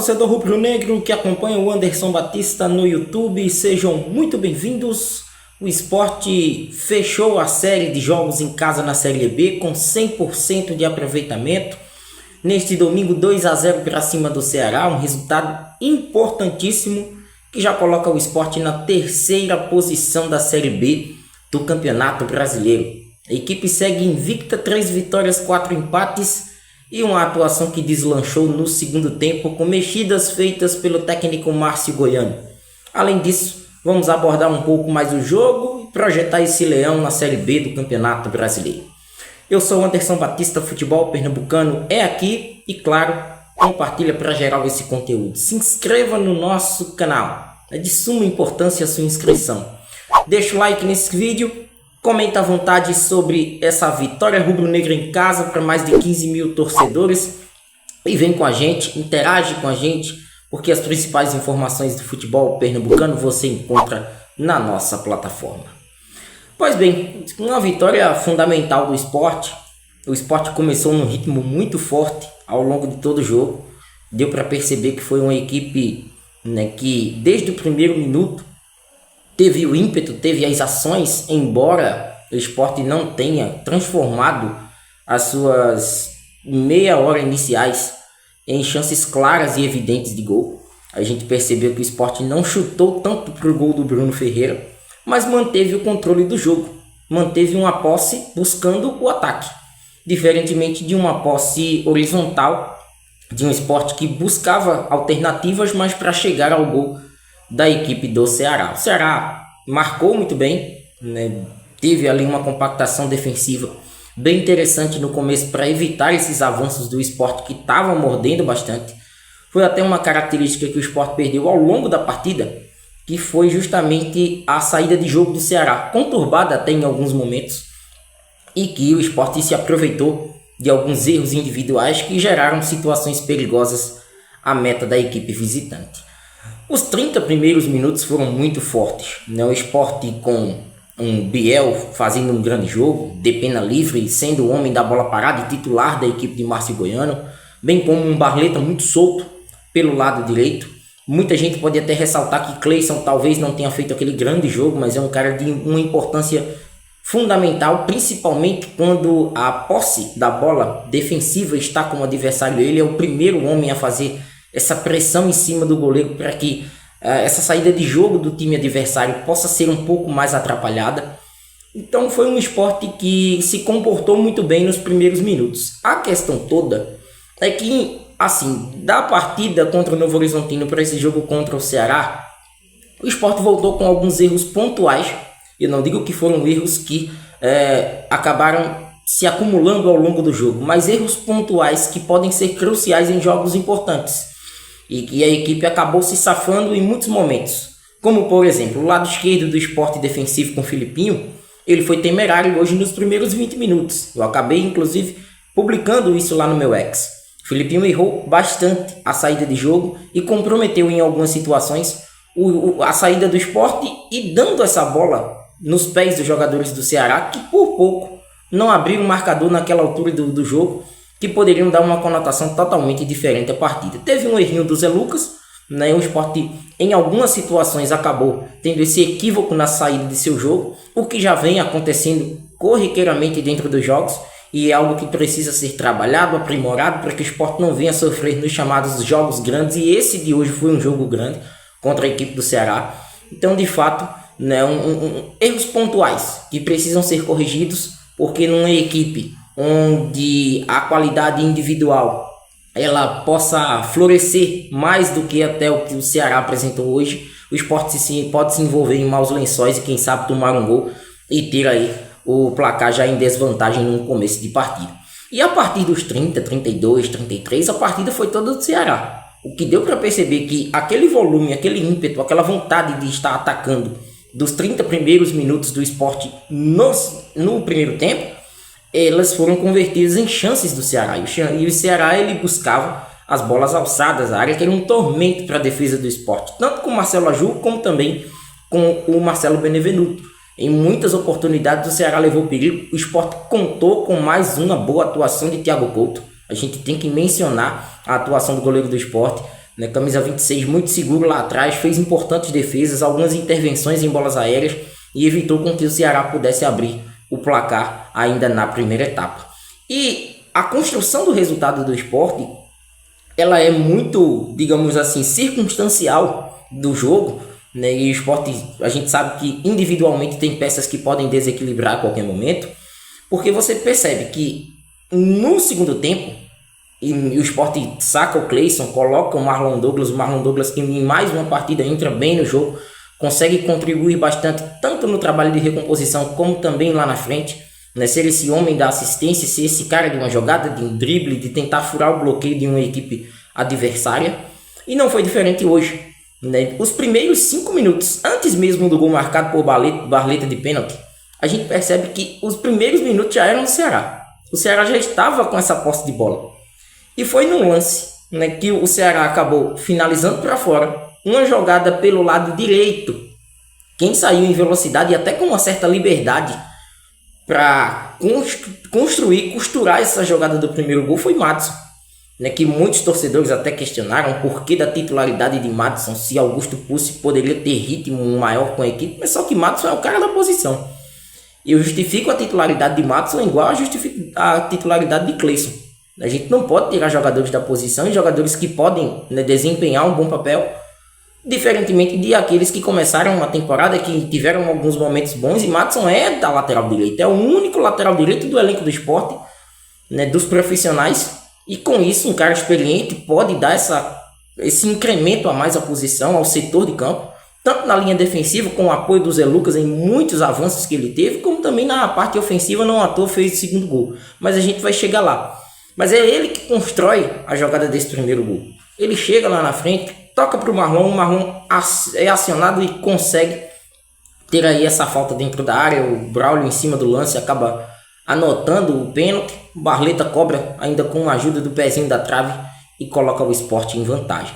torcedor rubro-negro que acompanha o Anderson Batista no YouTube, sejam muito bem-vindos. O Sport fechou a série de jogos em casa na Série B com 100% de aproveitamento. Neste domingo, 2-0 para cima do Ceará, um resultado importantíssimo que já coloca o Sport na terceira posição da Série B do Campeonato Brasileiro. A equipe segue invicta, 3 vitórias, 4 empates e uma atuação que deslanchou no segundo tempo com mexidas feitas pelo técnico Márcio Goiano. Além disso, vamos abordar um pouco mais o jogo e projetar esse leão na Série B do Campeonato Brasileiro. Eu sou o Anderson Batista, futebol pernambucano é aqui e, claro, compartilha para geral esse conteúdo. Se inscreva no nosso canal, é de suma importância a sua inscrição. Deixa o like nesse vídeo. Comenta à vontade sobre essa vitória rubro-negra em casa para mais de 15 mil torcedores. E vem com a gente, interage com a gente, porque as principais informações do futebol pernambucano você encontra na nossa plataforma. Pois bem, uma vitória fundamental do Sport. O Sport começou num ritmo muito forte ao longo de todo o jogo. Deu para perceber que foi uma equipe, que desde o primeiro minuto teve o ímpeto, teve as ações, embora o Sport não tenha transformado as suas meia hora iniciais em chances claras e evidentes de gol. A gente percebeu que o Sport não chutou tanto para o gol do Bruno Ferreira, mas manteve o controle do jogo, manteve uma posse buscando o ataque, diferentemente de uma posse horizontal de um Sport que buscava alternativas, mas para chegar ao gol da equipe do Ceará. O Ceará marcou muito bem, teve ali uma compactação defensiva bem interessante no começo para evitar esses avanços do Sport que estavam mordendo bastante. Foi até uma característica que o Sport perdeu ao longo da partida, que foi justamente a saída de jogo do Ceará, conturbada até em alguns momentos, e que o Sport se aproveitou de alguns erros individuais que geraram situações perigosas à meta da equipe visitante. Os 30 primeiros minutos foram muito fortes. O Sport com um Biel fazendo um grande jogo, de pena livre, sendo o homem da bola parada e titular da equipe de Márcio Goiano, bem como um Barleta muito solto pelo lado direito. Muita gente pode até ressaltar que Cleison talvez não tenha feito aquele grande jogo, mas é um cara de uma importância fundamental, principalmente quando a posse da bola defensiva está com o adversário. Ele é o primeiro homem a fazer essa pressão em cima do goleiro para que essa saída de jogo do time adversário possa ser um pouco mais atrapalhada. Então foi um Sport que se comportou muito bem nos primeiros minutos. A questão toda é que, assim, da partida contra o Novo Horizontino para esse jogo contra o Ceará, o Sport voltou com alguns erros pontuais. Eu não digo que foram erros que acabaram se acumulando ao longo do jogo, mas erros pontuais que podem ser cruciais em jogos importantes e que a equipe acabou se safando em muitos momentos, como por exemplo o lado esquerdo do Sport defensivo com o Filipinho. Ele foi temerário hoje nos primeiros 20 minutos, eu acabei inclusive publicando isso lá no meu ex. O Filipinho errou bastante a saída de jogo e comprometeu em algumas situações a saída do Sport e dando essa bola nos pés dos jogadores do Ceará, que por pouco não abriram o marcador naquela altura do jogo, que poderiam dar uma conotação totalmente diferente à partida. Teve um errinho do Zé Lucas, o Sport em algumas situações acabou tendo esse equívoco na saída de seu jogo, o que já vem acontecendo corriqueiramente dentro dos jogos, e é algo que precisa ser trabalhado, aprimorado, para que o Sport não venha a sofrer nos chamados jogos grandes, e esse de hoje foi um jogo grande contra a equipe do Ceará. Então, de fato, erros pontuais que precisam ser corrigidos, porque numa equipe onde a qualidade individual ela possa florescer mais do que até o que o Ceará apresentou hoje, o Sport pode se envolver em maus lençóis e quem sabe tomar um gol e ter aí o placar já em desvantagem no começo de partida. E a partir dos 30, 32, 33, a partida foi toda do Ceará. O que deu para perceber que aquele volume, aquele ímpeto, aquela vontade de estar atacando dos 30 primeiros minutos do Sport no primeiro tempo, elas foram convertidas em chances do Ceará. E o Ceará ele buscava as bolas alçadas à área, que era um tormento para a defesa do Sport, tanto com o Marcelo Aju como também com o Marcelo Benevenuto. Em muitas oportunidades o Ceará levou perigo. O Sport contou com mais uma boa atuação de Thiago Couto. A gente tem que mencionar a atuação do goleiro do Sport. né? Camisa 26 muito seguro lá atrás, fez importantes defesas, algumas intervenções em bolas aéreas e evitou com que o Ceará pudesse abrir o placar ainda na primeira etapa. E a construção do resultado do Sport, ela é muito, digamos assim, circunstancial do jogo, né? E o Sport, a gente sabe que individualmente tem peças que podem desequilibrar a qualquer momento, porque você percebe que no segundo tempo, e o Sport saca o Cleison, coloca o Marlon Douglas que em mais uma partida entra bem no jogo, consegue contribuir bastante, tanto no trabalho de recomposição, como também lá na frente, né? Ser esse homem da assistência, ser esse cara de uma jogada, de um drible, de tentar furar o bloqueio de uma equipe adversária. E não foi diferente hoje, né? Os primeiros 5 minutos, antes mesmo do gol marcado por Barleta de pênalti, a gente percebe que os primeiros minutos já eram do Ceará. O Ceará já estava com essa posse de bola. E foi num lance, né, que o Ceará acabou finalizando para fora, uma jogada pelo lado direito. Quem saiu em velocidade e até com uma certa liberdade para costurar essa jogada do primeiro gol foi Madison, né, que muitos torcedores até questionaram o porquê da titularidade de Madison, se Augusto Pucci poderia ter ritmo maior com a equipe, mas só que Madison é o cara da posição. E eu justifico a titularidade de Madison igual a justifico a titularidade de Cleison. A gente não pode tirar jogadores da posição e jogadores que podem, né, desempenhar um bom papel, diferentemente de aqueles que começaram uma temporada que tiveram alguns momentos bons. E Madison é da lateral direita, é o único lateral direito do elenco do Sport, né, dos profissionais, e com isso um cara experiente pode dar esse incremento a mais à posição, ao setor de campo, tanto na linha defensiva, com o apoio do Zé Lucas em muitos avanços que ele teve, como também na parte ofensiva, não à toa fez o segundo gol. Mas a gente vai chegar lá. Mas é ele que constrói a jogada desse primeiro gol. Ele chega lá na frente, toca para o Marlon é acionado e consegue ter aí essa falta dentro da área. O Braulio em cima do lance acaba anotando o pênalti. O Barleta cobra ainda com a ajuda do pezinho da trave e coloca o Sport em vantagem.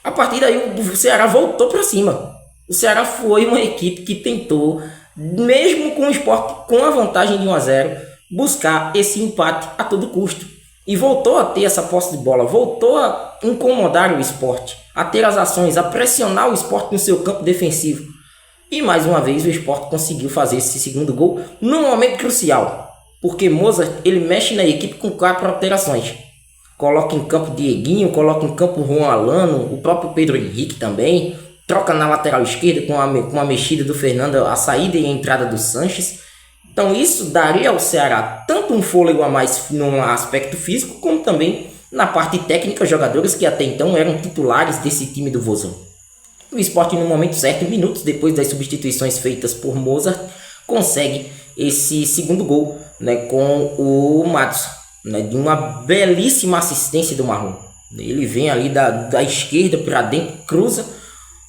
A partir daí o Ceará voltou para cima. O Ceará foi uma equipe que tentou, mesmo com o Sport com a vantagem de 1-0, buscar esse empate a todo custo. E voltou a ter essa posse de bola, voltou a incomodar o Sport, a ter as ações, a pressionar o Sport no seu campo defensivo. E mais uma vez o Sport conseguiu fazer esse segundo gol num momento crucial, porque Mozart ele mexe na equipe com 4 alterações. Coloca em campo Dieguinho, coloca em campo Juan Alano, o próprio Pedro Henrique também, troca na lateral esquerda com a mexida do Fernando, a saída e a entrada do Sanches. Então isso daria ao Ceará tanto um fôlego a mais no aspecto físico, como também na parte técnica, jogadores que até então eram titulares desse time do Vozão. O Sport, no momento certo, minutos depois das substituições feitas por Mozart, consegue esse segundo gol, né, com o Madison, né, de uma belíssima assistência do Marlon. Ele vem ali da esquerda para dentro, cruza,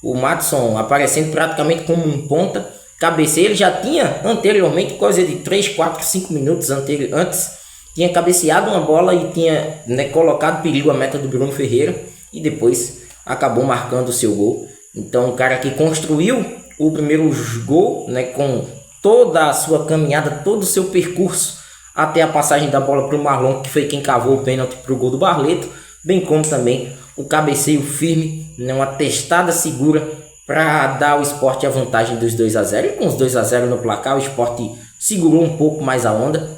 o Madison aparecendo praticamente como um ponta, cabeceia. Ele já tinha anteriormente, coisa de 3, 4, 5 minutos antes, tinha cabeceado uma bola e tinha, né, colocado perigo à meta do Bruno Ferreira e depois acabou marcando o seu gol. Então o cara que construiu o primeiro gol, né, com toda a sua caminhada, todo o seu percurso até a passagem da bola para o Marlon, que foi quem cavou o pênalti para o gol do Barleto, bem como também o cabeceio firme, né, uma testada segura para dar ao Sport a vantagem dos 2-0. E com os 2-0 no placar, o Sport segurou um pouco mais a onda,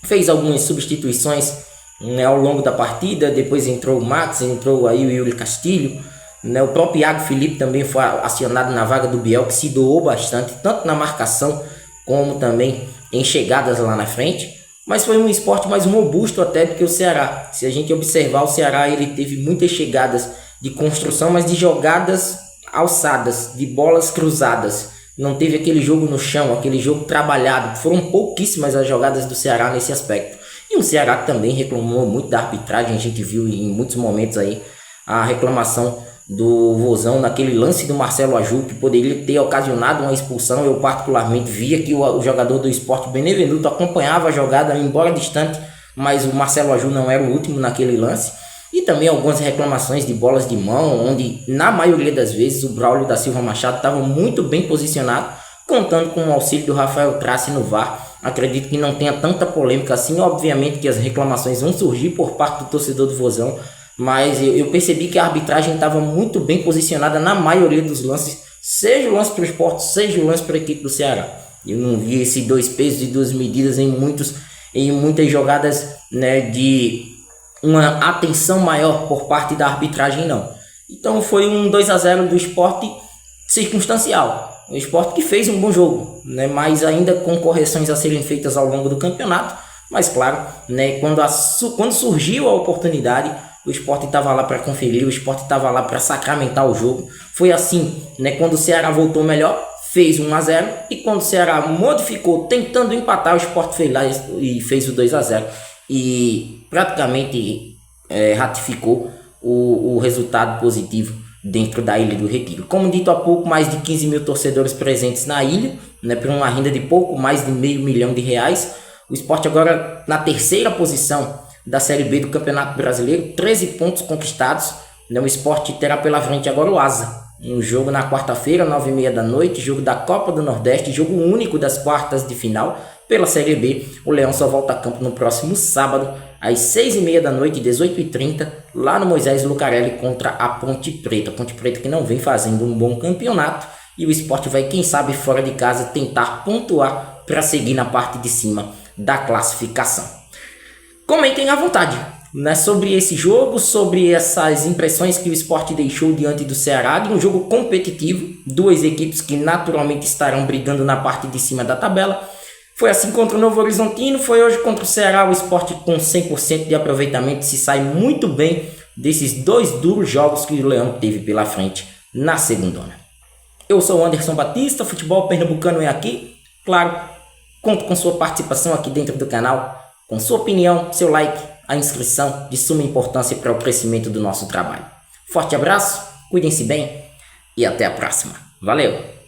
fez algumas substituições, né, ao longo da partida. Depois entrou o Max, entrou aí o Yuri Castilho, né, o próprio Iago Felipe também foi acionado na vaga do Biel, que se doou bastante, tanto na marcação como também em chegadas lá na frente. Mas foi um Sport mais robusto até do que o Ceará. Se a gente observar, o Ceará ele teve muitas chegadas de construção, mas de jogadas alçadas, de bolas cruzadas. Não teve aquele jogo no chão, aquele jogo trabalhado. Foram pouquíssimas as jogadas do Ceará nesse aspecto. E o Ceará também reclamou muito da arbitragem. A gente viu em muitos momentos aí a reclamação do Vozão naquele lance do Marcelo Aju, que poderia ter ocasionado uma expulsão. Eu particularmente via que o jogador do Sport, Benevenuto, acompanhava a jogada, embora distante, mas o Marcelo Aju não era o último naquele lance. E também algumas reclamações de bolas de mão, onde na maioria das vezes o Braulio da Silva Machado estava muito bem posicionado, contando com o auxílio do Rafael Trace no VAR. Acredito que não tenha tanta polêmica assim. Obviamente que as reclamações vão surgir por parte do torcedor do Vozão, mas eu percebi que a arbitragem estava muito bem posicionada na maioria dos lances, seja o lance para o Sport, seja o lance para a equipe do Ceará. Eu não vi esse 2 pesos e 2 medidas em muitas jogadas, né, de uma atenção maior por parte da arbitragem, não. Então foi um 2-0 do Sport circunstancial. O Sport que fez um bom jogo, né, mas ainda com correções a serem feitas ao longo do campeonato. Mas claro, né, quando surgiu a oportunidade, o Sport estava lá para conferir, o Sport estava lá para sacramentar o jogo. Foi assim, né, quando o Ceará voltou melhor, fez 1-0, e quando o Ceará modificou, tentando empatar, o Sport foi lá e fez o 2-0 e praticamente ratificou o resultado positivo dentro da Ilha do Retiro. Como dito há pouco, mais de 15 mil torcedores presentes na ilha, né, por uma renda de pouco mais de R$500 mil. O Sport agora na terceira posição da Série B do Campeonato Brasileiro, 13 pontos conquistados. Né, o Sport terá pela frente agora o Asa, um jogo na quarta-feira, 9h30 da noite, jogo da Copa do Nordeste, jogo único das quartas de final pela Série B. O Leão só volta a campo no próximo sábado, às 6h30 da noite, 18h30, lá no Moisés Lucarelli contra a Ponte Preta. Ponte Preta que não vem fazendo um bom campeonato, e o Sport vai, quem sabe, fora de casa tentar pontuar para seguir na parte de cima da classificação. Comentem à vontade, né, sobre esse jogo, sobre essas impressões que o Sport deixou diante do Ceará, de um jogo competitivo, duas equipes que naturalmente estarão brigando na parte de cima da tabela. Foi assim contra o Novo Horizontino, foi hoje contra o Ceará. O Sport com 100% de aproveitamento se sai muito bem desses dois duros jogos que o Leão teve pela frente na segundona. Eu sou o Anderson Batista, Futebol Pernambucano é aqui. Claro, conto com sua participação aqui dentro do canal, com sua opinião, seu like, a inscrição de suma importância para o crescimento do nosso trabalho. Forte abraço, cuidem-se bem e até a próxima. Valeu!